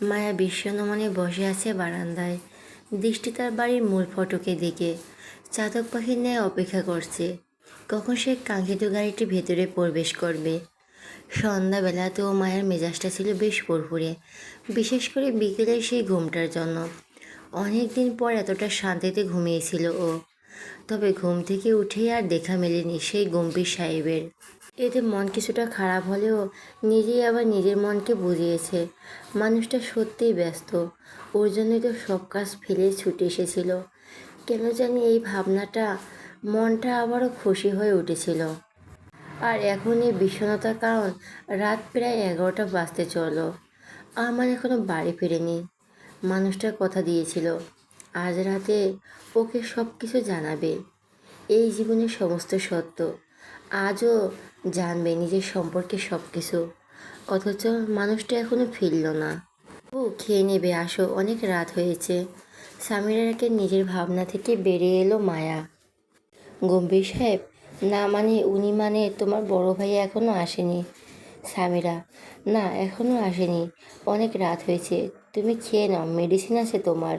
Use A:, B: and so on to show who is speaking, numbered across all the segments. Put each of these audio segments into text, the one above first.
A: মায়া বিষণ্ণ মনে বসে আছে বারান্দায়। দৃষ্টি তার বাড়ির মূল ফটকের দিকে চাতক পাখির ন্যায় অপেক্ষা করছে কখন সে কাঙ্ক্ষিত গাড়িটি ভেতরে প্রবেশ করবে। সন্ধ্যাবেলাতেও মায়ের মেজাজটা ছিল বেশ ফুরফুরে, বিশেষ করে বিকেলের সেই ঘুমটার জন্য। অনেক দিন পর এতটা শান্তিতে ঘুমিয়েছিল ও। তবে ঘুম থেকে উঠেই আর দেখা মেলেনি সেই গম্ভীর সাহেবের। এতে মন কিছুটা খারাপ হলেও নিজেই আবার নিজের মনকে বুঝিয়েছে মানুষটা সত্যিই ব্যস্ত। ওর জন্যই তো সব কাজ ফেলে ছুটে এসেছিল। কেন জানি এই ভাবনাটা মনটা আবারও খুশি হয়ে উঠেছিল। আর এখন এই বিষণ্ণতার কারণ রাত প্রায় 11টা বাজতে চলো। আমার এখনো বাড়ি ফেরেনি। মানুষটা কথা দিয়েছিল আজ রাতে ওকে সব কিছু জানাবে, এই জীবনের সমস্ত সত্য। আজও জানবে নিজের সম্পর্কে সব কিছু। অথচ মানুষটা এখনো ফিরল না। ও খেয়ে নেবে, আসো, অনেক রাত হয়েছে। সামিরাকে নিজের ভাবনা থেকে বেরিয়ে এলো মায়া। গম্ভীর সাহেব, না মানে উনি মানে তোমার বড় ভাই এখনো আসেনি। সামিরা, না এখনো আসেনি, অনেক রাত হয়েছে, তুমি খেয়ে নাও, মেডিসিন আছে তোমার।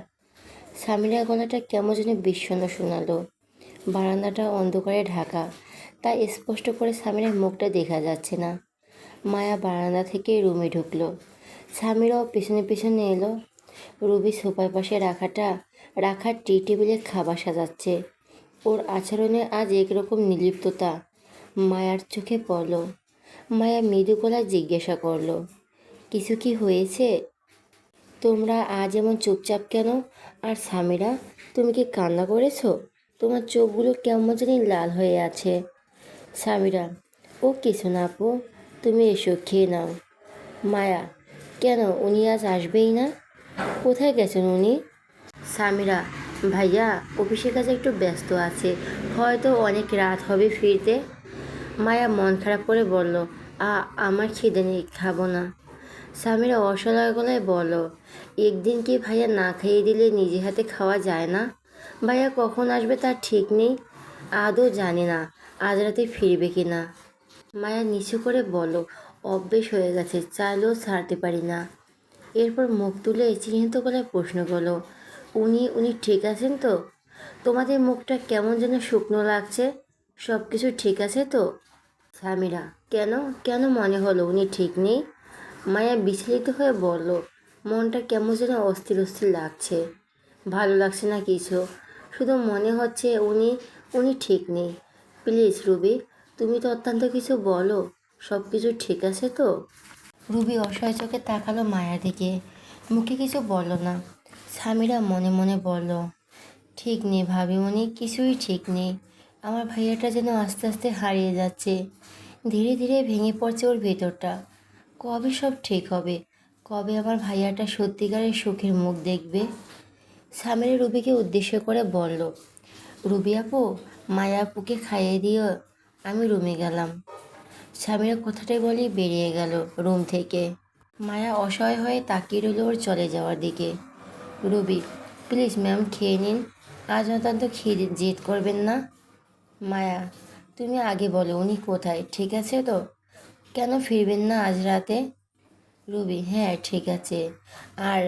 A: সামিরা গলাটা কেমন যেন বিষণ্ণ শোনালো। বারান্দাটা অন্ধকারে ঢাকা, তাই স্পষ্ট করে সামিরার মুখটা দেখা যাচ্ছে না। মায়া বারান্দা থেকে রুমে ঢুকলো। সামিরাও পেছনে পেছনে এলো। রুবি সোফার পাশে রাখা টি টেবিলে খাবার সাজাচ্ছে। ওর আচরণে আজ একরকম নির্লিপ্ততা মায়ার চোখে পড়ল। মায়া মৃদু গলায় জিজ্ঞাসা করলো, কিছু কি হয়েছে? তোমরা আজ এমন চুপচাপ কেন? আর সামিরা, তুমি কি কান্না করেছো? তোমার চোখগুলো কেমন জানি লাল হয়ে আছে। সামিরা, ও কিছু না আপু, তুমি এসো, খেয়ে নাও। মায়া, কেন, উনি আজ আসবেই না? কোথায় গেছেন উনি? সামিরা, ভাইয়া অফিসের কাজে একটু ব্যস্ত আছে, হয়তো অনেক রাত হবে ফিরতে। মায়া মন খারাপ করে বলল, আমার খিদে নেই, খাবো না। সামিরা অসহায় গলায় বলল, একদিন কি ভাইয়া না খাইয়ে দিলে নিজে হাতে খাওয়া যায় না? ভাইয়া কখন আসবে তার ঠিক নেই, আদৌ জানি না আজ রাতে ফিরবে কি না। মায়া নিচু করে বলল, অভ্যেস হয়ে গেছে, চাইলেও ছাড়তে পারি না। এরপর মুখ তুলে চিহ্নিত গলায় প্রশ্ন করলো, উনি উনি ঠিক আছেন তো? তোমাদের মুখটা কেমন যেন শুকনো লাগছে, সব কিছু ঠিক আছে তো? সামিরা, কেন কেন মনে হলো উনি ঠিক নেই? মায়া বিচলিত হয়ে বলল, মনটা কেমন যেন অস্থির অস্থির লাগছে, ভালো লাগছে না কিছু, শুধু মনে হচ্ছে উনি উনি ঠিক নেই। প্লিজ রুবি, তুমি তো অত্যন্ত কিছু বলো, সব কিছু ঠিক আছে তো? রুবি অসহায় চোখে তাকালো মায়ার দিকে, মুখে কিছু বলল না। সামিরা মনে মনে বলল, ঠিক নেই ভাবিমণি, কিছুই ঠিক নেই। আমার ভাইয়াটা যেন আস্তে আস্তে হারিয়ে যাচ্ছে, ধীরে ধীরে ভেঙে পড়ছে ওর ভেতরটা। কবে সব ঠিক হবে? কবে আমার ভাইয়াটা সত্যিকারের সুখের মুখ দেখবে? সামিরা রুবিকে উদ্দেশ্য করে বলল, রুবি আপু, মায়া আপুকে খাইয়ে দিও, আমি রুমে গেলাম। সামিরা কথাটাই বলেই বেরিয়ে গেল রুম থেকে। মায়া অসহায় হয়ে তাকিয়ে রইল ওর চলে যাওয়ার দিকে। রুবি, প্লিজ ম্যাম খেয়ে নিন, আজ অত্যন্ত খিদে, জেদ করবেন না। মায়া, তুমি আগে বলো উনি কোথায়, ঠিক আছে তো? কেন ফিরবেন না আজ রাতে? রুবি, হ্যাঁ ঠিক আছে। আর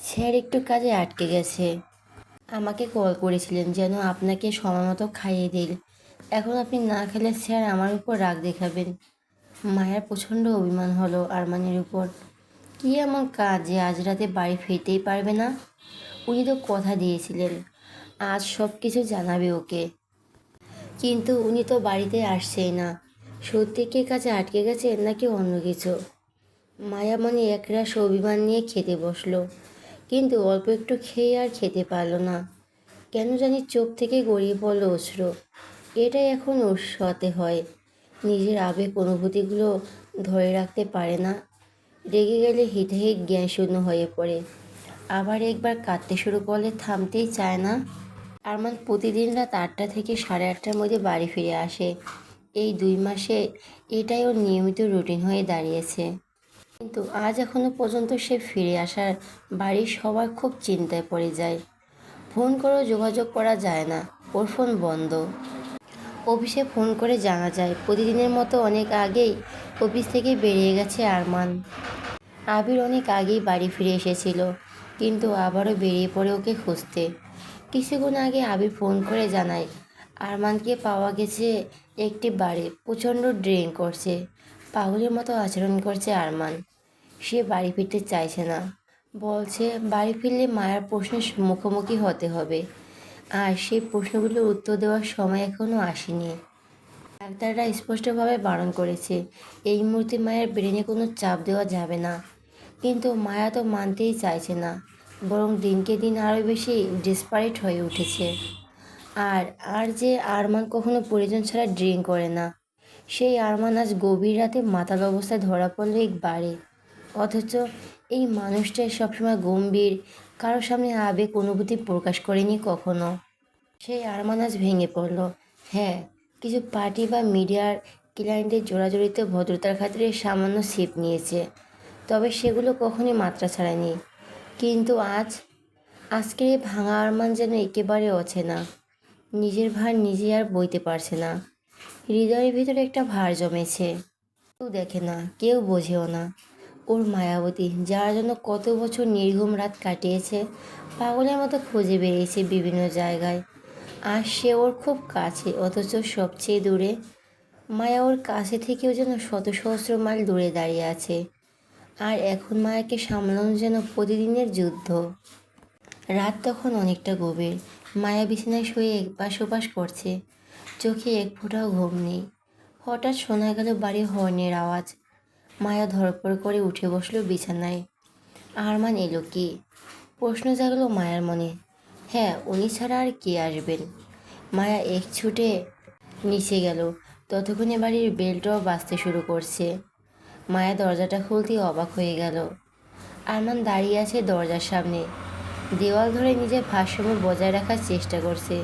A: স্যার একটু কাজে আটকে গেছে, আমাকে কল করেছিলেন যেন আপনাকে সময় মতো খাইয়ে দিল। এখন আপনি না খেলে স্যার আমার উপর রাগ দেখাবেন। মায়ার প্রচণ্ড অভিমান হলো আরমানের উপর। কী এমন কাজ যে আজ রাতে বাড়ি ফিরতেই পারবে না? উনি তো কথা দিয়েছিলেন আজ সব কিছু জানাবে ওকে, কিন্তু উনি তো বাড়িতে আসছেই না। সত্যি কি কাজে আটকে গেছে নাকি অন্য কিছু? মায়া মনে একরাশ অভিমান নিয়ে খেতে বসলো, কিন্তু অল্প একটু খেয়ে আর খেতে পারল না। কেন জানি চোখ থেকে গড়িয়ে পড়ল অশ্রু। এটাই এখন ওর সাথে হয়, নিজের আবেগ অনুভূতিগুলো ধরে রাখতে পারে না। রেগে গেলে হিতহিত জ্ঞানশূন্য হয়ে পড়ে, আবার একবার কাঁদতে শুরু করলে থামতেই চায় না। আরমান প্রতিদিন রাত 8টা থেকে 8:30টার মধ্যে বাড়ি ফিরে আসে। এই 2 মাসে এটাই ওর নিয়মিত রুটিন হয়ে দাঁড়িয়েছে। কিন্তু আজ এখনো পর্যন্ত সে ফিরে আসার বাড়ির সবার খুব চিন্তায় পড়ে যায়। ফোন করেও যোগাযোগ করা যায় না, ওর ফোন বন্ধ। অফিসে ফোন করে জানা যায় প্রতিদিনের মতো অনেক আগেই অফিস থেকে বেরিয়ে গেছে আরমান। আবির অনেক আগেই বাড়ি ফিরে এসেছিল, কিন্তু আবারও বেরিয়ে পড়ে ওকে খুঁজতে। কিছুক্ষণ আগে আবির ফোন করে জানায় আরমানকে পাওয়া গেছে একটি বাড়ি, প্রচণ্ড ড্রিঙ্ক করছে, পাগলের মতো আচরণ করছে আরমান। সে বাড়ি ফিরতে চাইছে না, বলছে বাড়ি ফিরলে মায়ার প্রশ্নের মুখোমুখি হতে হবে, আর সেই প্রশ্নগুলোর উত্তর দেওয়ার সময় এখনও আসেনি। ডাক্তাররা স্পষ্টভাবে বারণ করেছে এই মুহূর্তে মায়ের ব্রেনে কোনো চাপ দেওয়া যাবে না, কিন্তু মায়া তো মানতেই চাইছে না, বরং দিনকে দিন আরও বেশি ডেসপারেট হয়ে উঠেছে। আর আর যে আরমান কখনো প্রয়োজন ছাড়া ড্রিঙ্ক করে না, সেই আরমান আজ গভীর রাতে মাতাল অবস্থায় ধরা পড়ল এক বারে। অথচ এই মানুষটা সবসময় গম্ভীর, কারোর সামনে আবেগ অনুভূতি প্রকাশ করেনি কখনো। সেই আরমান আজ ভেঙে পড়ল। হ্যাঁ, কিছু পার্টি বা মিডিয়ার ক্লায়েন্টের জোড়াজড়িতে ভদ্রতার খাতিরে সামান্য সিপ নিয়েছে, তবে সেগুলো কখনোই মাত্রা ছাড়ায়নি। কিন্তু আজকের এই ভাঙা আরমান যেন একেবারে অচেনা। নিজের ভার নিজে আর বইতে পারছে না। হৃদয়ের ভিতরে একটা ভার জমেছে। কেউ দেখে না, কেউ বোঝেও না। ওর মায়াবতী, যার জন্য কত বছর নির্ঘুম রাত কাটিয়েছে, পাগলের মতো খুঁজে বেরিয়েছে বিভিন্ন জায়গায়। আর সে ওর খুব কাছে, অথচ সবচেয়ে দূরে। মায়া ওর কাছে থেকেও যেন শত সহস্র মাইল দূরে দাঁড়িয়ে আছে। আর এখন মায়াকে সামলানো যেন প্রতিদিনের যুদ্ধ। রাত তখন অনেকটা গভীর। মায়া বিছানায় শুয়ে এপাশ ওপাশ করছে, চোখে এক ফোঁটাও ঘুম নেই। হঠাৎ শোনা গেল বাড়ির হর্নের আওয়াজ। মায়া ধড়পড় করে উঠে বসলো বিছানায়। আরমান এলো কি? প্রশ্ন জাগলো মায়ার মনে। হ্যাঁ, উনি ছাড়া আর কে আসবেন? মায়া এক ছুটে নিচে গেল, ততক্ষণে বাড়ির বেলটাও বাজতে শুরু করছে। মায়া দরজাটা খুলতেই অবাক হয়ে গেল। আরমান দাঁড়িয়ে আছে দরজার সামনে, দেওয়াল ধরে নিজের ভারসাম্য বজায় রাখার চেষ্টা করছে।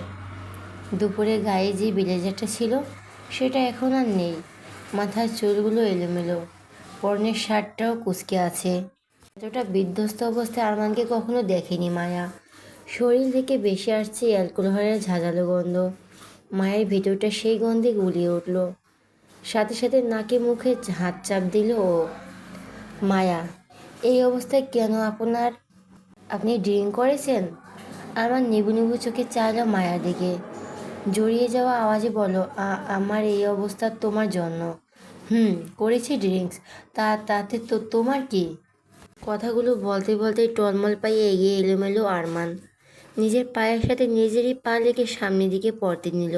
A: দুপুরে গায়ে যে ব্লেজারটা ছিল সেটা এখন আর নেই, মাথার চুলগুলো এলোমেলো, পরনের শার্টটাও কুঁচকে আছে। এতটা বিধ্বস্ত অবস্থায় আরমানকে কখনো দেখেনি মায়া। শরীর থেকে বেশি আসছে অ্যালকোহলের ঝাঁঝালো গন্ধ। মায়ের ভিতরটা সেই গন্ধে গুলিয়ে উঠল। সাথে সাথে নাকে মুখে হাত চাপ দিল ও। মায়া, এই অবস্থায় কেন আপনি ড্রিঙ্ক করেছেন? আরমান নিবু নিবু চোখে চাইল মায়ার দিকে। জড়িয়ে যাওয়া আওয়াজে বলল, আমার এই অবস্থা তোমার জন্য। করেছি ড্রিঙ্কস। তাতে তো তোমার কি? কথাগুলো বলতে বলতে টলমল পায়ে এগিয়ে এলোমেলো আরমান। নিজের পায়ের সাথে নিজেরই পা লেগে সামনের দিকে পড়তে নিল,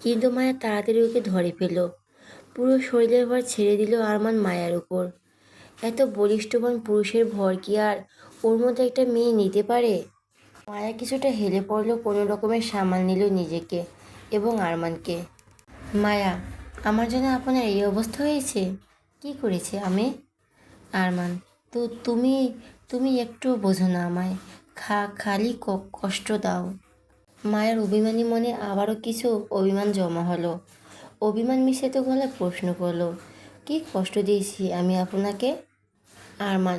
A: কিন্তু মায়া তাড়াতাড়ি ওকে ধরে ফেলল। পুরো শরীরের ভর ছেড়ে দিল আরমান মায়ার উপর। এত বলিষ্ঠবান পুরুষের ভর কি আর ওর মধ্যে একটা মেয়ে নিতে পারে? মায়া কিছুটা হেলে পড়ল, কোনো রকমের সামাল নিল নিজেকে এবং আরমানকে। মায়া, আমার জন্য আপনার এই অবস্থা হয়েছে? কি করেছে আমি? আরমান, তো তুমি তুমি একটু বোঝো না আমায়, খালি কষ্ট দাও। মায়ের অভিমানী মনে আবারও কিছু অভিমান জমা হলো। অভিমান মিশে তো গলায় প্রশ্ন করলো, কি কষ্ট দিয়েছি আমি আপনাকে? আরমান,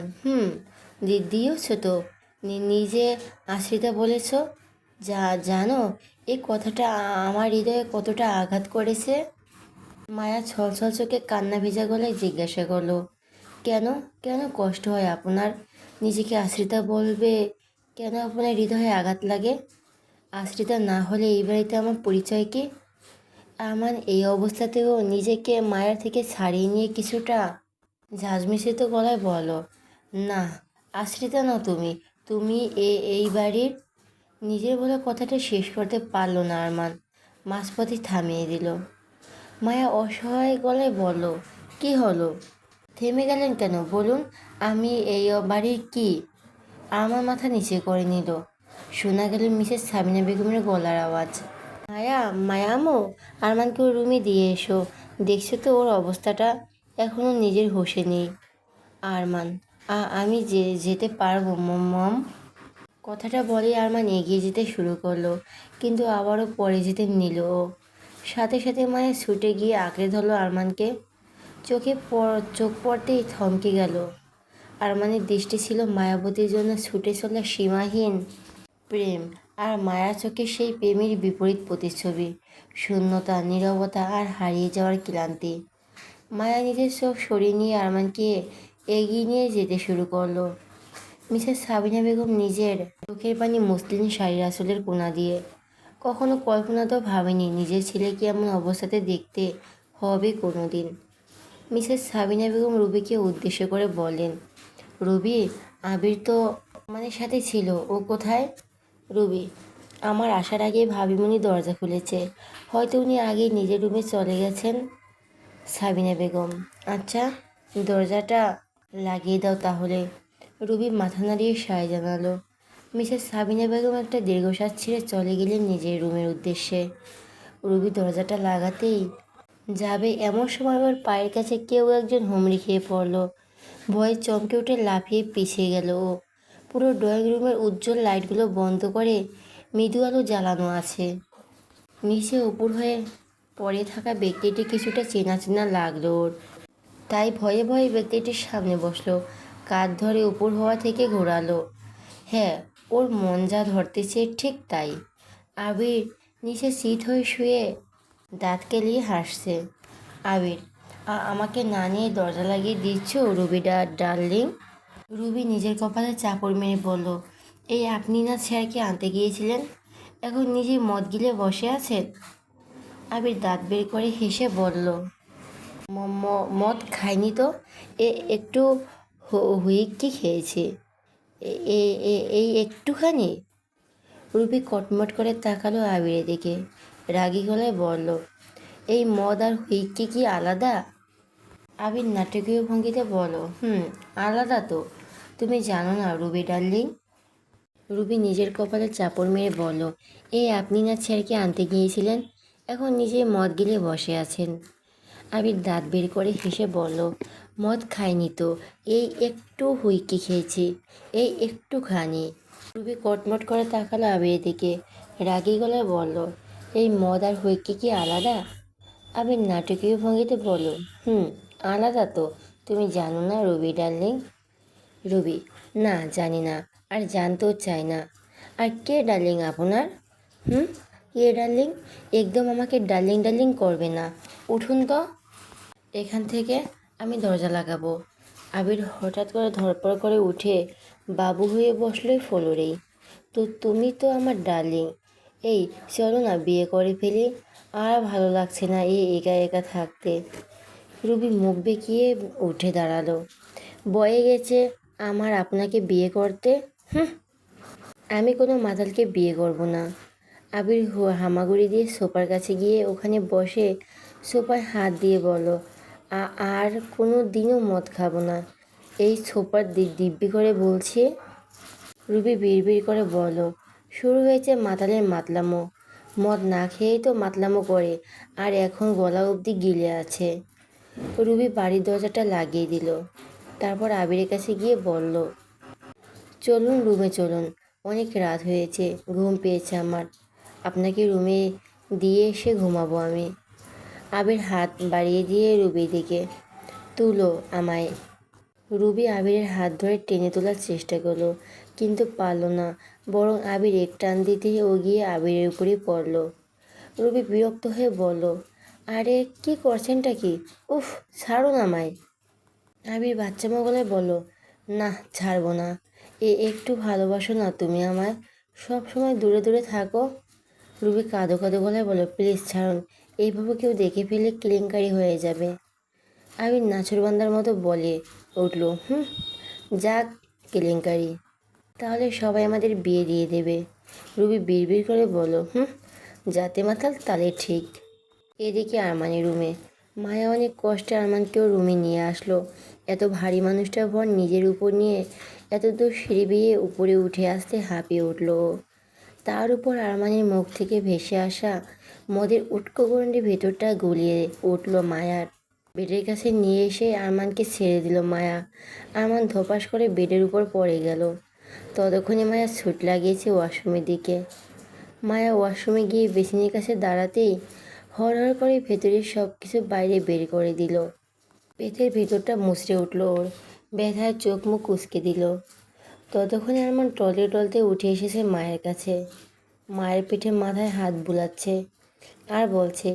A: দিয়েছ তো। নিজে আশ্রিতা বলেছ। জানো এই কথাটা আমার হৃদয়ে কতটা আঘাত করেছে? মায়া ছলছল চোখে কান্না ভেজা গলায় জিজ্ঞাসা করলো, কেন কেন কষ্ট হয় আপনার? নিজেকে আশ্রিতা বলবে কেন আপনার হৃদয়ে আঘাত লাগে? আশ্রিতা না হলে এই বাড়িতে আমার পরিচয় কি? আমার এই অবস্থাতেও নিজেকে মায়ের থেকে ছাড়িয়ে নিয়ে কিছুটা ঝাঁঝ মিশ্রিত গলায় বলো, না, আশ্রিতা না তুমি, তুমি এই বাড়ির। নিজের বলা কথাটা শেষ করতে পারল না আরমান, মাঝপথে থামিয়ে দিল। মায়া অসহায় গলায় বলল, কি হলো? থেমে গেলেন কেন বলুন, আমি এই বাড়ির কি? আমার মাথা নিচে করে নিল। শোনা গেল মিসেস সাবিনা বেগমের গলার আওয়াজ। মায়ামো, আরমানকে ওর রুমে দিয়ে এসো। দেখছো তো ওর অবস্থাটা, এখনও নিজের হোশে নেই। আরমান, আমি যেতে পারবো মম? কথাটা বলে আরমান এগিয়ে যেতে শুরু করলো, কিন্তু আবারও পরে যেতে নিল ও। সাথে সাথে মায়া ছুটে গিয়ে আঁকড়ে ধরলো আরমানকে। চোখ পড়তেই থমকে গেল। আরমানের দৃষ্টি ছিল মায়াবতীর জন্য ছুটে চলা সীমাহীন প্রেম, আর মায়ার চোখে সেই প্রেমের বিপরীত প্রতিচ্ছবি, শূন্যতা, নীরবতা আর হারিয়ে যাওয়ার ক্লান্তি। মায়া নিজের চোখ সরিয়ে নিয়ে আরমানকে এগিয়ে নিয়ে যেতে শুরু করলো। মিসেস সাবিনা বেগম নিজের চোখের পানি মসলিন শাড়ির আঁচলের কোনা দিয়ে। কখনো কল্পনাতেও ভাবেনি নিজের ছেলেকে এমন অবস্থাতে দেখতে হবে কোনো দিন। মিসেস সাবিনা বেগম রুবিকে উদ্দেশ্য করে বললেন, রুবি, আবির তো আমাদের সাথে ছিল, ও কোথায়? রুবি, আমার আসার আগে ভাবিমণি দরজা খুলেছে, হয়তো উনি আগেই নিজের রুমে চলে গেছেন। সাবিনা বেগম, আচ্ছা, দরজাটা লাগিয়ে দাও তাহলে। রুবি মাথা নাড়িয়ে সায় জানালো। মিসেস সাবিনা বেগম একটা দীর্ঘশ্বাস ছেড়ে চলে গেলেন নিজের রুমের উদ্দেশ্যে। রুবি দরজাটা লাগাতেই যাবে এমন সময় ওর পায়ের কাছে কেউ একজন হুমড়ি খেয়ে পড়ল। ভয়ে চমকে উঠে লাফিয়ে পিছিয়ে গেল ও। পুরো ড্রয়িং রুমের উজ্জ্বল লাইটগুলো বন্ধ করে মৃদু আলো জ্বালানো আছে। নিচে উপর হয়ে পড়ে থাকা ব্যক্তিটি কিছুটা চেনা চেনা লাগলো ওর। তাই ভয়ে ভয়ে ব্যক্তিটির সামনে বসলো, কাঁধ ধরে উপর হওয়া থেকে ঘোরালো। হ্যাঁ, ওর মন যা ধরতেছে ঠিক তাই। আবির নিচে সিট হয়ে শুয়ে দাঁত কেলিয়ে হাসছে। আবির, আমাকে না নিয়ে দরজা লাগিয়ে দিচ্ছ রুবি ডার্লিং? রুবি নিজের কপালে চাপড় মেরে বলল, এই আপনি না স্যারকে আনতে গিয়েছিলেন, এখন নিজেই মদ গিলে বসে আছেন? আবির দাঁত বের করে হেসে বলল, মদ খাইনি তো, একটু হুইস্কি খেয়েছি, এই একটুখানি। রুবি কটমট করে তাকালো আবিরের দিকে, রাগী গলায় বলল, এই মদ আর হুইস্কি কি আলাদা? আবির নাটকীয় ভঙ্গিতে বলো, আলাদা তো, তুমি জানো না রুবি ডার্লিং? রুবি নিজের কপালে চাপড় মেরে বলল, এই আপনি না স্যারকে আনতে গিয়েছিলেন, এখন নিজে মদ গিলে বসে আছেন। আবির দাঁত বের করে হেসে বলল, মদ খাইনি তো, এই একটু হুইস্কি খেয়েছি, এই একটুখানি। রুবি কটমট করে তাকালো আবিরের দিকে, রাগী গলায় বলল, এই মদ আর হুইস্কি কি আলাদা? আবির নাটকীয় ভঙ্গিতে বলল, আলাদা তো, তুমি জানো না রুবি ডার্লিং? রুবি, না জানি না, আর জানতেও চাই না। আর কে ডার্লিং আপনার? কে ডার্লিং? একদম আমাকে ডার্লিং ডার্লিং করবে না, উঠুন তো এখান থেকে, আমি দরজা লাগাবো। আবির হঠাৎ করে ধরপড় করে উঠে বাবু হয়ে বসলোই ফ্লোরেই। তো তুমি তো আমার ডার্লিং, এই চলো না বিয়ে করে ফেলি, আর ভালো লাগছে না এই একা একা থাকতে। রুবি মুখ বেঁকিয়ে উঠে দাঁড়ালো, বয়ে গেছে আমার আপনাকে বিয়ে করতে। আমি কোনো মাতালকে বিয়ে করব না। আবির হামাগুড়ি দিয়ে সোফার কাছে গিয়ে ওখানে বসে সোফায় হাত দিয়ে বলো, আর কোনো দিনও মদ খাবো না, এই সোফার দিব্যি করে বলছি। রুবি বিড়বিড় করে বলো, শুরু হয়েছে মাতালের মাতলামো, মদ না খেয়েই তো মাতলামো করে, আর এখন গলা অবধি গিলে আছে। রুবি বাড়ির দরজাটা লাগিয়ে দিল, তারপর আবিরের কাছে গিয়ে বলল, চলুন রুমে চলুন, অনেক রাত হয়েছে, ঘুম পেয়েছে আমার, আপনাকে রুমে দিয়ে এসে ঘুমাবো আমি। আবির হাত বাড়িয়ে দিয়ে রুবির দিকে, তুলো আমায়। রুবি আবিরের হাত ধরে টেনে তোলার চেষ্টা করলো, কিন্তু পারল না, বরং আবির এক টান দিতে ও গিয়ে আবিরের উপরে পড়ল। রুবি বিরক্ত হয়ে বলল, আরে কি করছেনটা কি, উফ, ছাড়ুন আমায়। আবির বাচ্চামো গলায় বলল, না ছাড়বো না, একটু ভালোবাসো না তুমি আমায়, সব সময় দূরে দূরে থাকো। রুবি কাঁদো কাঁদো গলায় বলল, প্লিজ ছাড়ুন, এইভাবে কেউ দেখে ফেলে কেলেঙ্কারি হয়ে যাবে। আবির নাছোড়বান্দার মতো বলে উঠল, যাক কেলেঙ্কারি, তাহলে সবাই আমাদের বিয়ে দিয়ে দেবে। রুবি বিড়বিড় করে বলল, যাতে মাতাল তালে ঠিক। এদিকে আরমানের রুমে মায়া অনেক কষ্টে আরমানকেও রুমে নিয়ে আসলো। এত ভারী মানুষটার ভর নিজের উপর নিয়ে এত দূর সিঁড়ি বেয়ে উপরে উঠে আসতে হাঁপিয়ে উঠল। তার উপর আরমানের মুখ থেকে ভেসে আসা মদের উটকো গণ্ডি ভেতরটা গলিয়ে উঠল মায়ার। বেডের কাছে নিয়ে এসে আরমানকে ছেড়ে দিল মায়া। আরমান ধপাস করে বেডের উপর পড়ে গেল। ততক্ষণে মায়া ছুট লাগিয়েছে ওয়াশরুমের দিকে। মায়া ওয়াশরুমে গিয়ে বেসিনের কাছে দাঁড়াতেই হড়হড় করে ভেতরের সব কিছু বাইরে বের করে দিল। পেটের ভেতরটা মুচড়ে উঠল ওর, ব্যথায় চোখ মুখ কুঁচকে দিল। ততক্ষণে আরমান টলতে টলতে উঠে এসেছে মায়ের কাছে। মায়ের পিঠে মাথায় হাত বুলাচ্ছে আর বলছে,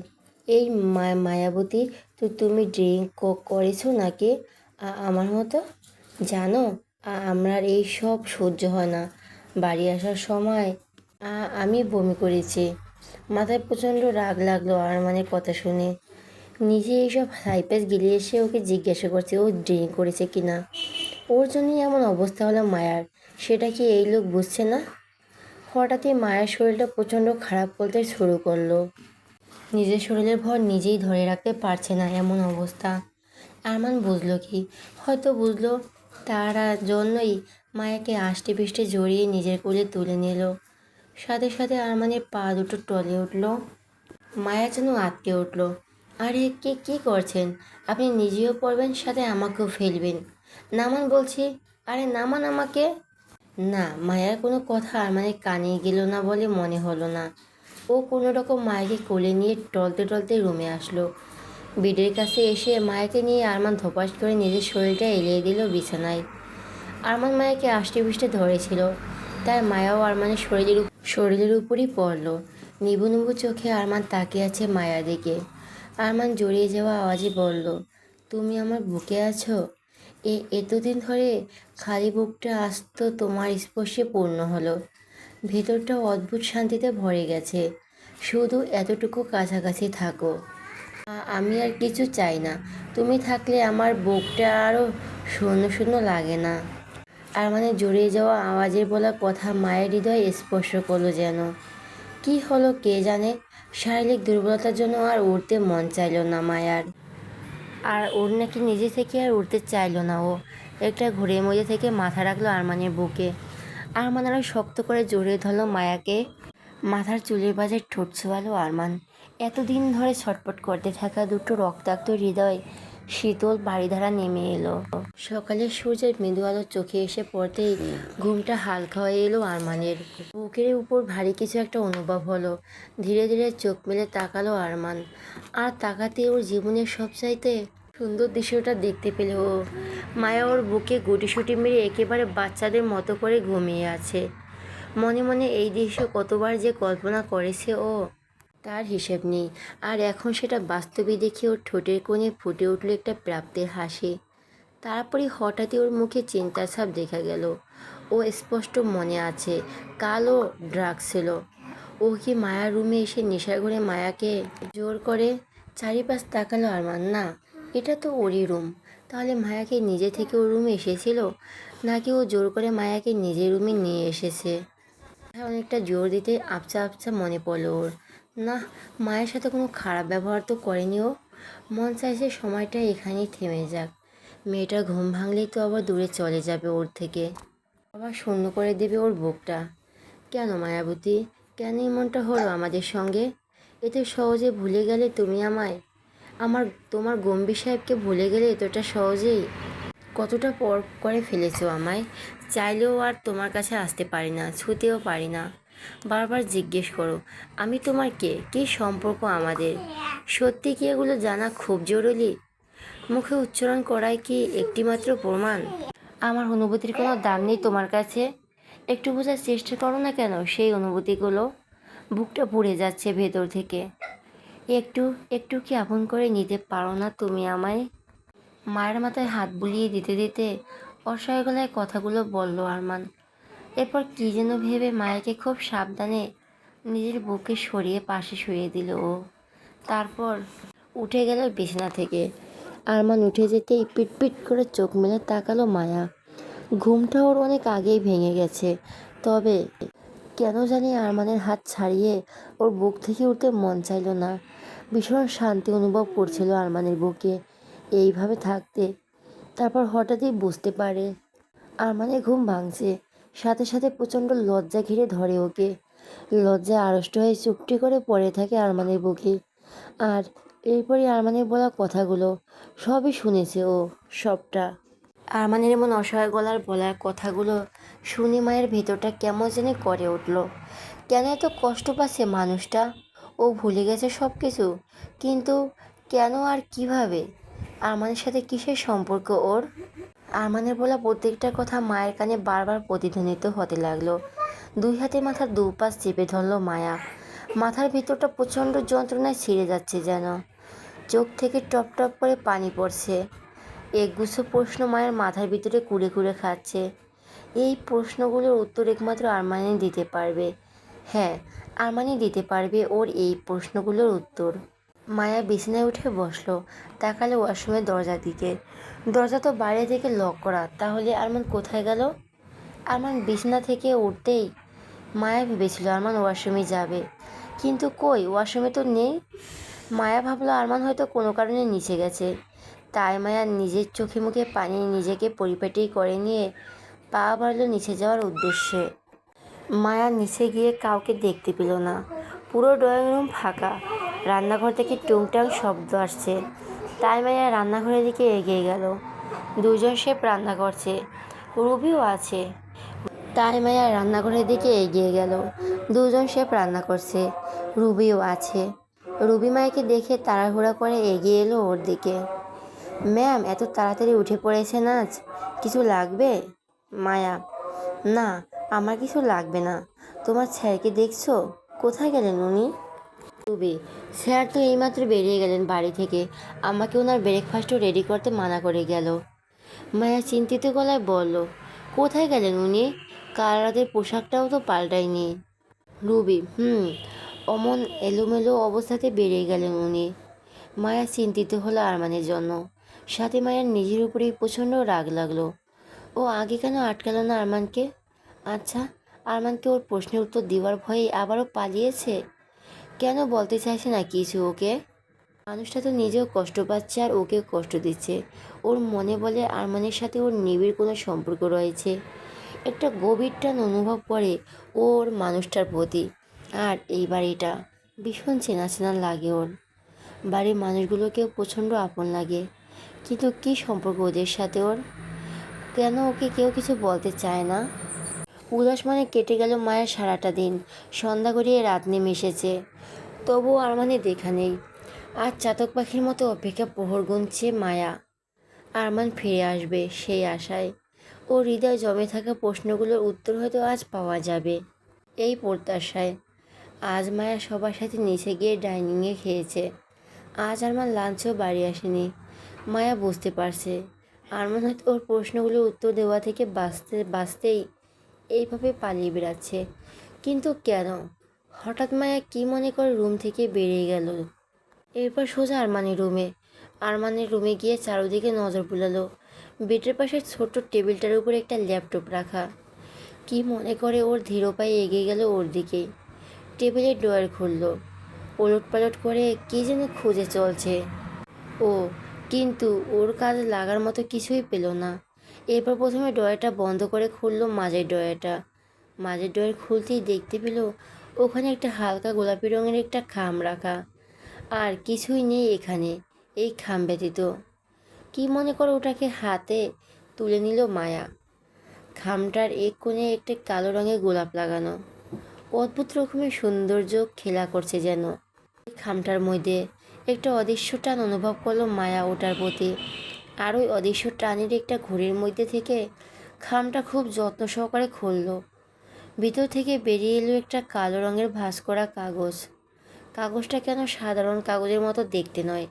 A: এই মায়াবতী, তো তুমি ড্রিঙ্ক করেছো নাকি আমার মতো? জানো, আমার এই সব সহ্য হয় না। বাড়ি আসার সময় আমি বমি করেছি। মাথায় প্রচণ্ড রাগ লাগলো আরমানের কথা শুনে। নিজে এইসব হাইপেস গিলিয়ে এসে ওকে জিজ্ঞাসা করছে ও ড্রিঙ্ক করেছে কি না। ওর জন্যই এমন অবস্থা হলো মায়ার, সেটা কি এই লোক বুঝছে না? হঠাৎই মায়ের শরীরটা প্রচণ্ড খারাপ করতে শুরু করলো। নিজের শরীরের ভর নিজেই ধরে রাখতে পারছে না, এমন অবস্থা। আরমান বুঝলো কি, হয়তো বুঝলো, তার জন্যই মায়াকে আষ্টে পৃষ্ঠে জড়িয়ে নিজের কোলে তুলে নিল। সাথে সাথে আরমানের পা দুটো টলে উঠল। মায়া যেন আটকে উঠল। আরে কি করছেন? আপনি নিজেও পড়বেন, সাথে আমাকেও ফেলবেন? নামান বলছি। আরে নামান আমাকে। না, মায়ার কোনো কথা আরমানের কানে গেল না বলে মনে হলো না। ও কোনো রকম মায়াকে কোলে নিয়ে টলতে টলতে রুমে আসলো। বেডের কাছে এসে মায়াকে নিয়ে আরমান ধপাস করে নিজের শরীরটা এলিয়ে দিল বিছানায়। আরমান মায়াকে আষ্টে পৃষ্ঠে ধরেছিল, তাই মায়াও আরমানের শরীরের উপরই পড়ল। নিবু নিবু চোখে আরমান তাকিয়ে আছে মায়ার দিকে। আরমান জড়িয়ে যাওয়া আওয়াজে বলল, তুমি আমার বুকে আছো? এতদিন ধরে খালি বুকটা আজ তো তোমার স্পর্শে পূর্ণ হলো। ভেতরটা অদ্ভুত শান্তিতে ভরে গেছে। শুধু এতটুকু কাছাকাছি থাকো। আমি আর কিছু চাই না। তুমি থাকলে আমার বুকটা আরও শূন্য শূন্য লাগে না। আর মানে জড়িয়ে যাওয়া আওয়াজের বলা কথা মায়ের হৃদয়ে স্পর্শ করলো যেন। কি হলো কে জানে, শারীরিক দুর্বলতার জন্য আর উঠতে মন চাইল না মায়ার। আর ওর নাকি নিজে থেকে আর উঠতে চাইল না ও। একটা ঘুরের মধ্যে থেকে মাথা রাখলো আরমানের বুকে। আরমান আরও শক্ত করে জড়িয়ে ধরলো মায়াকে। মাথার চুলের বাজে ঠোঁট ছোঁয়ালো আরমান। এতদিন ধরে ছটপট করতে থাকা দুটো রক্তাক্ত হৃদয় শীতল বাড়িধারা নেমে এলো। সকালের সূর্যের মৃদু আলো চোখে এসে পড়তেই ঘুমটা হালকা হয়ে এলো আরমানের। বুকের উপর ভারী কিছু একটা অনুভব হলো। ধীরে ধীরে চোখ মেলে তাকালো আরমান। আর তাকাতে ওর জীবনের সবচাইতে সুন্দর দৃশ্যটা দেখতে পেল ও। মায়া ওর বুকে গুটিসুটি মেরে একেবারে বাচ্চাদের মতো করে ঘুমিয়ে আছে। মনে মনে এই দৃশ্য কতবার যে কল্পনা করেছে ও, তার হিসেব নেই। আর এখন সেটা বাস্তবে দেখে ওর ঠোঁটের কোণে ফুটে উঠল একটা প্রাপ্তির হাসি। তারপরে হঠাৎই ওর মুখে চিন্তার ছাপ দেখা গেল। ও স্পষ্ট মনে আছে, কাল ও ড্রাগস ছিল। ও কি মায়ার রুমে এসে নেশার ঘরে মায়াকে জোর করে? চারিপাশ তাকালো আরমান, না, এটা তো ওরই রুম। তাহলে মায়াকে নিজে থেকে ওর রুমে এসেছিল, নাকি ও জোর করে মায়াকে নিজের রুমে নিয়ে এসেছে? অনেকটা জোর দিতে আবছা আবছা মনে পড়ল ওর। না, মায়ের সাথে কোনো খারাপ ব্যবহার তো করেনি ও। মন চাইছে সময়টা এখানেই থেমে যাক। মেয়েটার ঘুম ভাঙলেই তো আবার দূরে চলে যাবে ওর থেকে, আবার শূন্য করে দেবে ওর বুকটা। কেন মায়াবতী, কেন এমনটা হলো আমাদের সঙ্গে? এত সহজে ভুলে গেলে তুমি আমায়? তোমার গম্ভীর সাহেবকে ভুলে গেলে এতটা সহজেই? কতটা পর করে ফেলেছো আমায়। চাইলেও আর তোমার কাছে আসতে পারি না, ছুতেও পারি না। বারবার জিজ্ঞেস করো আমি তোমার কে, কী সম্পর্ক আমাদের। সত্যি কি এগুলো জানা খুব জরুরি? মুখে উচ্চারণ করাই কি একটিমাত্র প্রমাণ? আমার অনুভূতির কোনো দাম নেই তোমার কাছে? একটু বোঝার চেষ্টা করো না কেন সেই অনুভূতিগুলো। বুকটা পুড়ে যাচ্ছে ভেতর থেকে। একটু একটু কি আপন করে নিতে পারো না তুমি আমায়? মায়ের মাথায় হাত বুলিয়ে দিতে দিতে অসহায় গলায় কথাগুলো বলল আরমান। এরপর কী যেন ভেবে মায়াকে খুব সাবধানে নিজের বুকে সরিয়ে পাশে শুয়ে দিল ও। তারপর উঠে গেল বিছানা থেকে। আরমান উঠে যেতেই পিটপিট করে চোখ মেলে তাকালো মায়া। ঘুমটা ওর অনেক আগেই ভেঙে গেছে, তবে কেন জানি আরমানের হাত ছাড়িয়ে ওর বুক থেকে উঠতে মন চাইল না। ভীষণ শান্তি অনুভব করছিল আরমানের বুকে এইভাবে থাকতে। তারপর হঠাৎই বুঝতে পারে আরমানের ঘুম ভাঙছে। সাথে সাথে প্রচণ্ড লজ্জা ঘিরে ধরে ওকে। লজ্জায় আড়ষ্ট হয়ে চুপটি করে পড়ে থাকে আরমানের বুকে। আর এরপরই আরমানের বলা কথাগুলো সবই শুনেছে ও, সবটা। আরমানের এমন অসহায় গলার বলার কথাগুলো শুনে মায়ের ভেতরটা কেমন জানি করে উঠল। কেন এত কষ্ট পাচ্ছে মানুষটা? ও ভুলে গেছে সব কিছু, কিন্তু কেন আর কিভাবে? আরমানের সাথে কিসের সম্পর্ক ওর? আরমানের বলা প্রত্যেকটা কথা মায়ের কানে বারবার প্রতিধ্বনিত হতে লাগলো। দুই হাতে মাথার দুপাশ চেপে ধরল মায়া। মাথার ভেতরটা প্রচণ্ড যন্ত্রণায় ছিঁড়ে যাচ্ছে যেন। চোখ থেকে টপ টপ করে পানি পড়ছে। একগুচ্ছ প্রশ্ন মায়ের মাথার ভিতরে কুড়ে কুড়ে খাচ্ছে। এই প্রশ্নগুলোর উত্তর একমাত্র আরমানি দিতে পারবে। হ্যাঁ, আরমানি দিতে পারবে ওর এই প্রশ্নগুলোর উত্তর। মায়া বিছানায় উঠে বসলো, তাকালে ওয়াশরুমের দরজার দিকে। দরজা তো বাইরে থেকে লক করা, তাহলে আরমান কোথায় গেল? আরমান বিছানা থেকে উঠতেই মায়া ভেবেছিল আরমান ওয়াশরুমে যাবে, কিন্তু কই, ওয়াশরুমে তো নেই। মায়া ভাবলো আরমান হয়তো কোনো কারণে নিচে গেছে। তাই মায়া নিজের চোখে মুখে পানি নিজেকে পরিপাটি করে নিয়ে পা বাড়ল নিচে যাওয়ার উদ্দেশ্যে। মায়া নিচে গিয়ে কাউকে দেখতে পেল না। পুরো ড্রয়িং রুম ফাঁকা, রান্নাঘর থেকে টুংটাং শব্দ আসছে। তাই মায়া রান্নাঘরের দিকে এগিয়ে গেল। দুজন শেফ রান্না করছে, রুবিও আছে। তাই মায়া রান্নাঘরের দিকে এগিয়ে গেল। দুজন শেফ রান্না করছে, রুবিও আছে। রুবি মায়াকে দেখে তাড়াহুড়া করে এগিয়ে এলো ওর দিকে। ম্যাম, এত তাড়াতাড়ি উঠে পড়েছেন আজ? কিছু লাগবে? মায়া: না, আমার কিছু লাগবে না। তোমার স্যারকে দেখছো? কোথায় গেলেন উনি? রুবি: স্যার তো এইমাত্র বেরিয়ে গেলেন বাড়ি থেকে, আমাকে ওনার ব্রেকফাস্টও রেডি করতে মানা করে গেল। মায়া চিন্তিত গলায় বলল, কোথায় গেলেন উনি? কাল রাতের পোশাকটাও তো পাল্টায়নি। রুবি: অমন এলোমেলো অবস্থাতে বেরিয়ে গেলেন উনি। মায়া চিন্তিত হলো আরমানের জন্য, সাথে মায়ার নিজের উপরেই প্রচণ্ড রাগ লাগলো। ও আগে কেন আটকালো না আরমানকে? আচ্ছা, আরমানকে ওর প্রশ্নের উত্তর দেওয়ার ভয়ে আবারও পালিয়েছে? কেন বলতে চাইছে না কিছু ওকে? মানুষটা তো নিজেও কষ্ট পাচ্ছে আর ওকেও কষ্ট দিচ্ছে। ওর মনে বলে আরমানের সাথে ওর নিবিড় কোনো সম্পর্ক রয়েছে। একটা গভীর টান অনুভব করে ওর মানুষটার প্রতি। আর এই বাড়িটা ভীষণ চেনা চেনা লাগে ওর। বাড়ির মানুষগুলোকেও প্রচণ্ড আপন লাগে, কিন্তু কী সম্পর্ক ওদের সাথে ওর? কেন ওকে কেউ কিছু বলতে চায় না? উদাস মনে কেটে গেল মায়ের সারাটা দিন। সন্ধ্যা গড়িয়ে রাত নেমে এসেছে, তবুও আরমানের দেখা নেই। আজ চাতক পাখির মতো অপেক্ষা প্রহর গুনছে মায়া। আরমান ফিরে আসবে সেই আশায়। ও হৃদয় জমে থাকা প্রশ্নগুলোর উত্তর হয়তো আজ পাওয়া যাবে, এই প্রত্যাশায়। আজ মায়া সবার সাথে নিচে গিয়ে ডাইনিংয়ে খেয়েছে। আজ আরমান লাঞ্চেও বাড়ি আসেনি। মায়া বুঝতে পারছে আরমান হয়তো ওর প্রশ্নগুলোর উত্তর দেওয়া থেকে বাঁচতেই এইভাবে পালিয়ে বেড়াচ্ছে। কিন্তু কেন? হঠাৎ মায়া কী মনে করে রুম থেকে বেরিয়ে গেল। এরপর সোজা আরমানের রুমে গিয়ে চারদিকে নজর বুলালো। বেডের পাশে ছোট্ট টেবিলটার উপর একটা ল্যাপটপ রাখা। কি মনে করে ওর ধীর পায়ে এগিয়ে গেল ওর দিকে। টেবিলের ড্রয়ার খুলল, ওলটপালট করে কী যেন খুঁজে চলছে ও, কিন্তু ওর কাজ লাগার মতো কিছুই পেল না। এরপর প্রথমে ড্রয়ারটা বন্ধ করে খুলল মাঝের ড্রয়ার খুলতেই দেখতে পেল ওখানে একটা হালকা গোলাপি রঙের একটা খাম রাখা। আর কিছুই নেই এখানে এই খাম ব্যতীত। কী মনে করে ওটাকে হাতে তুলে নিল মায়া। খামটার এক কোণে একটা কালো রঙের গোলাপ লাগানো, অদ্ভুত রকমের সৌন্দর্য খেলা করছে যেন। এই খামটার মধ্যে একটা অদৃশ্য টান অনুভব করলো মায়া ওটার প্রতি। আর ওই অদৃশ্য টানের একটা ঘড়ির মধ্যে থেকে খামটা খুব যত্ন সহকারে খুলল। ভিতর থেকে বেরিয়ে এলো একটা কালো রঙের ভাঁজ করা কাগজ। কাগজটা কেন সাধারণ কাগজের মতো দেখতে নয়,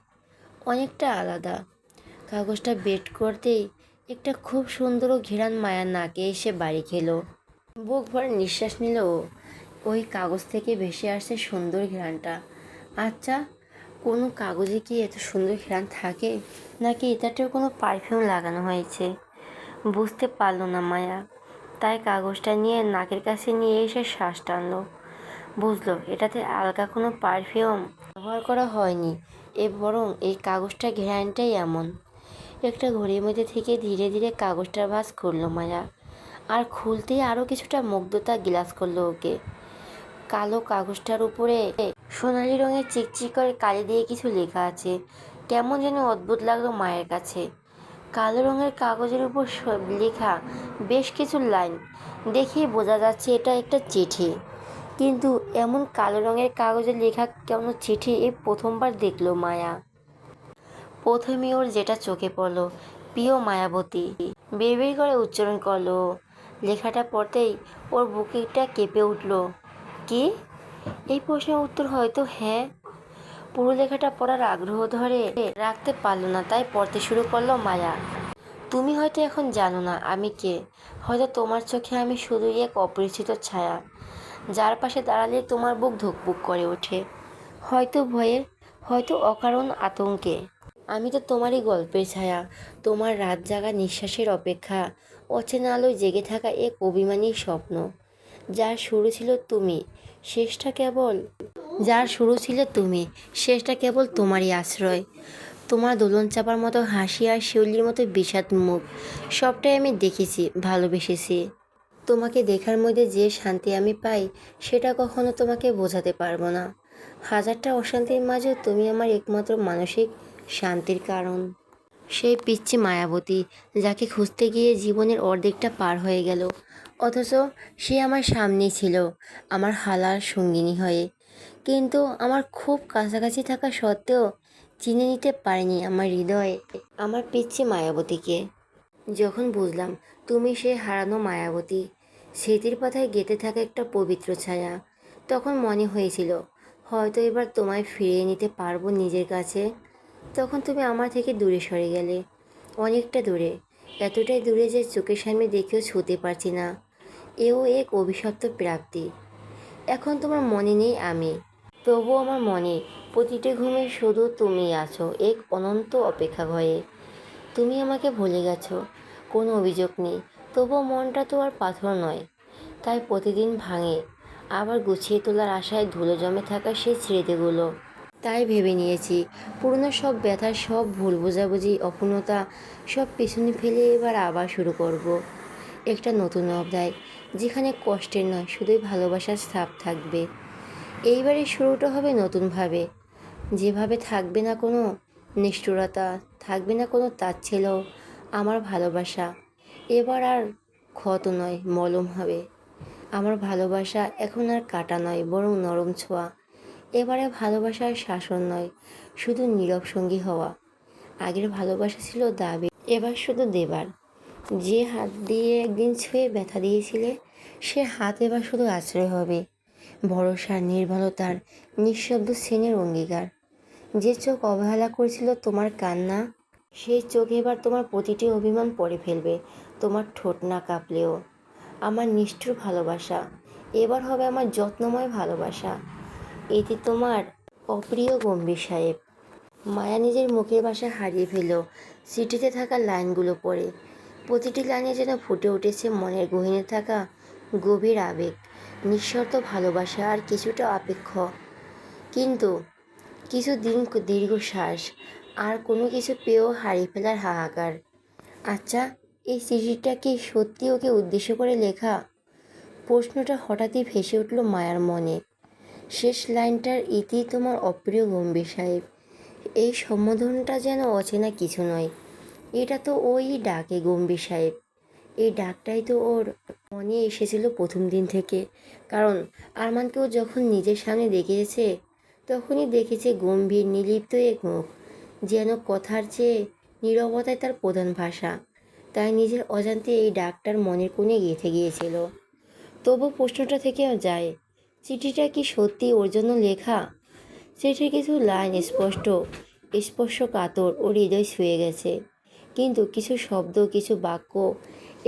A: অনেকটা আলাদা। কাগজটা বের করতেই একটা খুব সুন্দর ও ঘেরান মায়ার নাকে এসে বাড়ি খেলো। বুক ভরে নিঃশ্বাস নিল ও। ওই কাগজ থেকে ভেসে আসছে সুন্দর ঘ্রাণটা। আচ্ছা, কোনো কাগজে কি এত সুন্দর ঘ্রাণ থাকে, নাকি এটাতেও কোনো পারফিউম লাগানো হয়েছে? বুঝতে পারল না মায়া। তাই কাগজটা নিয়ে নাকের কাছে নিয়ে এসে শ্বাস টানলো। বুঝলো এটাতে আলগা কোনো পারফিউম ব্যবহার করা হয়নি, বরং এই কাগজটার ঘ্রাণটাই এমন। একটা ঘড়ির মধ্যে থেকে ধীরে ধীরে কাগজটার ভাঁজ খুলল মায়া। আর খুলতেই আরও কিছুটা মুগ্ধতা গ্রাস করলো ওকে। কালো কাগজটার উপরে সোনালি রঙের চিকচিক করে কালি দিয়ে কিছু লেখা আছে। কেমন যেন অদ্ভুত লাগলো মায়ের কাছে। কালো রঙের কাগজের উপর লেখা বেশ কিছু লাইন। দেখেই বোঝা যাচ্ছে এটা একটা চিঠি। কিন্তু এমন কালো রঙের কাগজে লেখা কেমন চিঠি এই প্রথমবার দেখলো মায়া। প্রথমে ওর যেটা চোখে পড়লো, প্রিয় মায়াবতী, বিড়বিড় করে উচ্চারণ করলো। লেখাটা পড়তেই ওর বুকটা কেঁপে উঠল। কি? এই প্রশ্নের উত্তর হয়তো হ্যাঁ। পুরো লেখাটা পড়ার আগ্রহ ধরে রাখতে পারল না, তাই পড়তে শুরু করলো মায়া। তুমি হয়তো এখন জানো না আমি কে। হয়তো তোমার চোখে আমি শুধুই এক অপরিচিত ছায়া, যার পাশে দাঁড়ালে তোমার বুক ধুকপুক করে ওঠে। হয়তো ভয়ে, হয়তো অকারণ আতঙ্কে। আমি তো তোমারই গল্পের ছায়া, তোমার রাত জাগা নিঃশ্বাসের অপেক্ষা, অচেনা আলোয় জেগে থাকা এক অভিমানী স্বপ্ন, যার শুরু ছিল তুমি, শেষটা কেবল যার শুরু ছিল তুমি, শেষটা কেবল তোমারই আশ্রয়। তোমার দোলন চাপার মতো হাসি আর শিউলির মতো বিষাদ মুখ, সবটাই আমি দেখেছি, ভালোবেসেছি। তোমাকে দেখার মধ্যে যে শান্তি আমি পাই, সেটা কখনো তোমাকে বোঝাতে পারবো না। হাজারটা অশান্তির মাঝেও তুমি আমার একমাত্র মানসিক শান্তির কারণ। সেই পিচ্চি মায়াবতী, যাকে খুঁজতে গিয়ে জীবনের অর্ধেকটা পার হয়ে গেল, অথচ সে আমার সামনেই ছিল, আমার হালার সঙ্গিনী হয়ে। কিন্তু আমার খুব কাছাকাছি থাকা সত্ত্বেও চিনে নিতে পারিনি আমার হৃদয়ে আমার পিচ্চি মায়াবতীকে। যখন বুঝলাম তুমি সে হারানো মায়াবতী, স্মৃতির পাতায় গেঁথে থাকা একটা পবিত্র ছায়া, তখন মনে হয়েছিল হয়তো এবার তোমায় ফিরিয়ে নিতে পারবো নিজের কাছে। তখন তুমি আমার থেকে দূরে সরে গেলে, অনেকটা দূরে, এতটাই দূরে যে চোখের সামনে দেখেও ছুঁতে পারছি না। এও এক অভিশপ্ত প্রাপ্তি। এখন তোমার মনে নেই আমি, তবুও আমার মনে প্রতিটি ঘুমে শুধু তুমি আছো এক অনন্ত অপেক্ষা ভয়ে। তুমি আমাকে ভুলে গেছো, কোনো অভিযোগ নেই, তবুও মনটা তো আর পাথর নয়, তাই প্রতিদিন ভাঙে, আবার গুছিয়ে তোলার আশায় ধুলো জমে থাকা সেই স্মৃতিগুলো। তাই ভেবে নিয়েছি পুরনো সব ব্যথা, সব ভুল বোঝাবুঝি, অপূর্ণতা সব পিছনে ফেলে এবার আবার শুরু করব। একটা নতুন অধ্যায়, যেখানে কষ্টের নয়, শুধুই ভালোবাসার ছাপ থাকবে। এইবারের শুরুটা হবে নতুনভাবে, যেভাবে থাকবে না কোনো নিষ্ঠুরতা, থাকবে না কোনো তাচ্ছিল্য। আমার ভালোবাসা এবার আর ক্ষত নয়, মলম হবে। আমার ভালোবাসা এখন আর কাটা নয়, বরং নরম ছোঁয়া। এবারে ভালোবাসার শাসন নয়, শুধু নীরব সঙ্গী হওয়া। আগের ভালোবাসা ছিল দাবি, এবার শুধু দেবার। যে হাত দিয়ে একদিন ছুঁয়ে ব্যথা দিয়েছিলে, সে হাত এবার শুধু আশ্রয় হবে, ভরসার, নির্ভরতার, নিঃশব্দ স্নেহের অঙ্গীকার। যে চোখ অবহেলা করেছিল তোমার কান্না, সেই চোখ এবার তোমার প্রতিটি অভিমান পড়ে ফেলবে, তোমার ঠোঁট না কাঁপলেও। আমার নিষ্ঠুর ভালোবাসা এবার হবে আমার যত্নময় ভালোবাসা। এতে তোমার অপ্রিয় গম্ভীর সাহেব। মায়া নিজের মুখের ভাষা হারিয়ে ফেলল চিঠিতে থাকা লাইনগুলো পড়ে। প্রতিটি লাইনে যেন ফুটে উঠেছে মনের গহীনে থাকা গভীর আবেগ, নিঃশর্ত ভালোবাসা আর কিছুটা আপেক্ষ। কিন্তু কিছু দিন দীর্ঘশ্বাস, আর কোনো কিছু পেয়েও হারিয়ে ফেলার হাহাকার। আচ্ছা, এই চিঠিটা কি সত্যি ওকে উদ্দেশ্য করে লেখা? প্রশ্নটা হঠাৎই ভেসে উঠল মায়ার মনে। শেষ লাইনটার ইতি তোমার অপ্রিয় গম্ভীর সাহেব। এই সম্বোধনটা যেন অচেনা কিছু নয়, এটা তো ওই ডাকে গম্ভীর সাহেব। এই ডাকটাই তো ওর মনে এসেছিল প্রথম দিন থেকে। কারণ আরমানকেও যখন নিজের সামনে দেখেছে, তখনই দেখেছে গম্ভীর নির্লিপ্ত এক মুখ, যেন কথার চেয়ে নীরবতাই তার প্রধান ভাষা। তাই নিজের অজান্তে এই ডাকটার মনের কোণে গেঁথে গিয়েছিল। তবু প্রশ্নটা থেকেও যায়, চিঠিটা কি সত্যি ওর জন্য লেখা? চিঠির কিছু লাইন স্পর্শকাতর ও হৃদয় ছুঁয়ে গেছে, কিন্তু কিছু শব্দ, কিছু বাক্য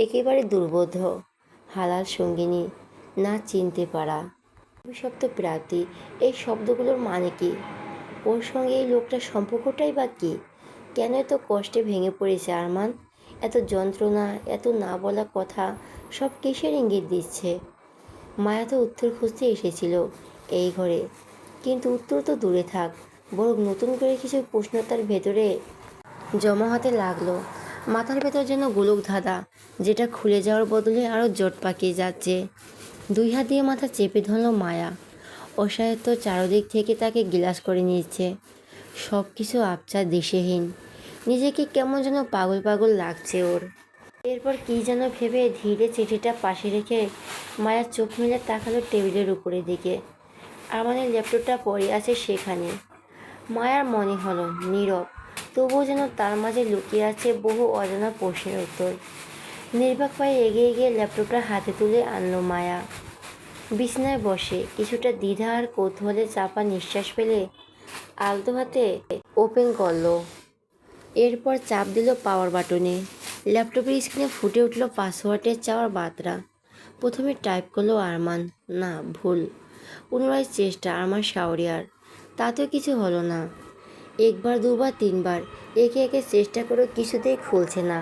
A: একেবারে দুর্বোধ্য। হালাল সঙ্গিনী, না চিনতে পারা, অভিশপ্ত প্রাপ্তি, এই শব্দগুলোর মানে কি? ওর সঙ্গে এই লোকটার সম্পর্কটাই বা কী? কেন এত কষ্টে ভেঙে পড়েছে আরমান? এত যন্ত্রণা, এত না বলা কথা, সব কিসের ইঙ্গিত দিচ্ছে? মায়া তো উত্তর খুঁজতে এসেছিল এই ঘরে, কিন্তু উত্তর তো দূরে থাক, বরং নতুন করে কিছু প্রশ্ন তার ভেতরে জমা হতে লাগলো। মাথার ভেতর যেন গোলক ধাঁধা, যেটা খুলে যাওয়ার বদলে আরও জট পাকিয়ে যাচ্ছে। দুই হাত দিয়ে মাথা চেপে ধরল মায়া, অসহায়ত্ব চারদিক থেকে তাকে গিলাস করে নিচ্ছে। সব কিছু আবছা, দিশেহীন, নিজেকে কেমন যেন পাগল পাগল লাগছে ওর। এরপর কী যেন ভেবে ধীরে চিঠিটা পাশে রেখে মায়া চোখ মেলে তাকালো টেবিলের উপরের দিকে। আরমানের ল্যাপটপটা পড়ে আছে সেখানে। মায়ার মনে হলো নীরব, তবুও যেন তার মাঝে লুকিয়ে আছে বহু অজানা প্রশ্নের উত্তর। নির্বাক পায়ে এগিয়ে গিয়ে ল্যাপটপটা হাতে তুলে আনলো মায়া। বিছানায় বসে কিছুটা দ্বিধা আর কৌতূহলে চাপা নিঃশ্বাস ফেলে আলতো হাতে ওপেন করলো। এরপর চাপ দিল পাওয়ার বাটনে। ল্যাপটপের স্ক্রিনে ফুটে উঠল পাসওয়ার্ডের চাওয়ার বার্তা। প্রথমে টাইপ করলো আরমান, না ভুল। পুনরায় চেষ্টা, আরমান শাওরিয়ার। তাতেও কিছু হলো না। একবার দুবার তিনবার একে একে চেষ্টা করে কিছুতেই খুলছে না।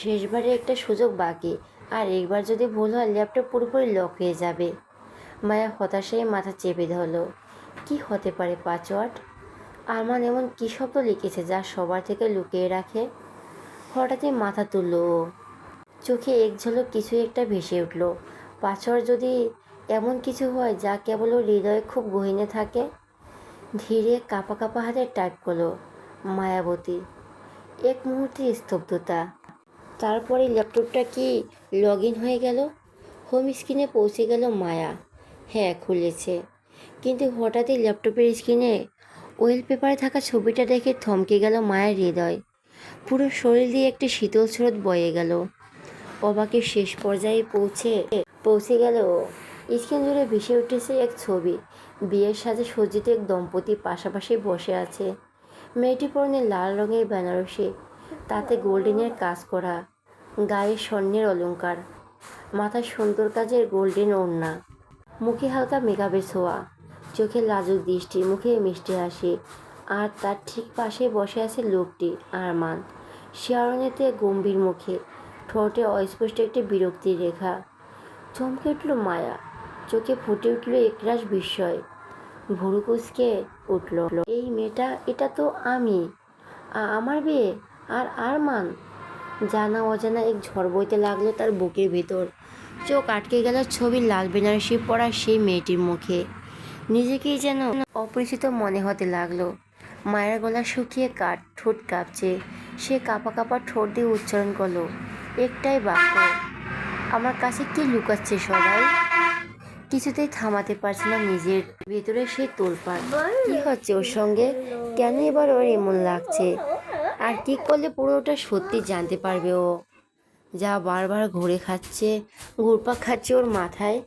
A: শেষবারে একটা সুযোগ বাকি, আর একবার যদি ভুল হয় ল্যাপটপ পুরোপুরি লক হয়ে যাবে। মায়া হতাশায় মাথা চেপে ধরল। কি হতে পারে পাসওয়ার্ড? আরমান এমন কী শব্দ লিখেছে যা সবার থেকে লুকিয়ে রাখে? হঠাৎই মাথা তুলল ও। চোখে এক ঝলক কিছু একটা ভেসে উঠল। পাসওয়ার্ড যদি এমন কিছু হয় যা কেবল ওর হৃদয়ে খুব গহীনে থাকে। ধীরে কাঁপা কাঁপা হাতে টাইপ করলো, মায়াবতী। এক মুহূর্তে স্তব্ধতা। তারপরে ল্যাপটপটা কি লগ ইন হয়ে গেল। হোম স্ক্রিনে পৌঁছে গেল মায়া। হ্যাঁ, খুলেছে। কিন্তু হঠাৎই ল্যাপটপের স্ক্রিনে ওয়েলপেপারে থাকা ছবিটা দেখে থমকে গেল মায়ের হৃদয়। পুরো শরীর দিয়ে একটি শীতল স্রোত বয়ে গেল। অবাকের শেষ পর্যায়ে পৌঁছে গেল ও। স্ক্রিন জুড়ে ভেসে উঠেছে এক ছবি। বিয়ের সাজে সজ্জিত এক দম্পতি পাশাপাশি বসে আছে। মেয়েটি পরনে লাল রঙের বেনারসি, তাতে গোল্ডেনের কাজ করা, গায়ে স্বর্ণের অলংকার, মাথায় সুন্দর কাজের গোল্ডেন ওড়না, মুখে হালকা মেকআপের ছোঁয়া, চোখে লাজুক দৃষ্টি, মুখে মিষ্টি হাসি। আর তার ঠিক পাশে বসে আছে লোকটি, আরমান। শিয়ারনেতে গম্ভীর মুখে, ঠোঁটে অস্পষ্ট একটি বিরক্তির রেখা। চমকে উঠল মায়া। চোখে ফুটে উঠল একরাশ বিস্ময়। ভুরু কুঁচকে উঠল। এই মেয়েটা, এটা তো আমি, আমার বিয়ে। আর আরমান। জানা অজানা এক ঝড় বইতে লাগলো তার বুকের ভেতর। চোখ আটকে গেল ছবির লাল বেনারসি পরা সেই মেয়েটির মুখে। নিজেকেই যেন অপরিচিত মনে হতে লাগলো। মায়ের গলা শুকিয়ে কাঠ, ঠোঁট কাঁপছে। সে কাঁপা কাঁপা ঠোঁট দিয়ে উচ্চারণ করলো একটাই বাক্য, আমার কাছে কি লুকাচ্ছে সবাই? কিছুতেই থামাতে পারছে না নিজের ভেতরে সেই তোলপাড়। কি হচ্ছে ওর সঙ্গে? কেন এবার ওর এমন লাগছে? আর কি করলে পুরোটা সত্যি জানতে পারবে ও? যা বারবার ঘুরপাক খাচ্ছে ওর মাথায়।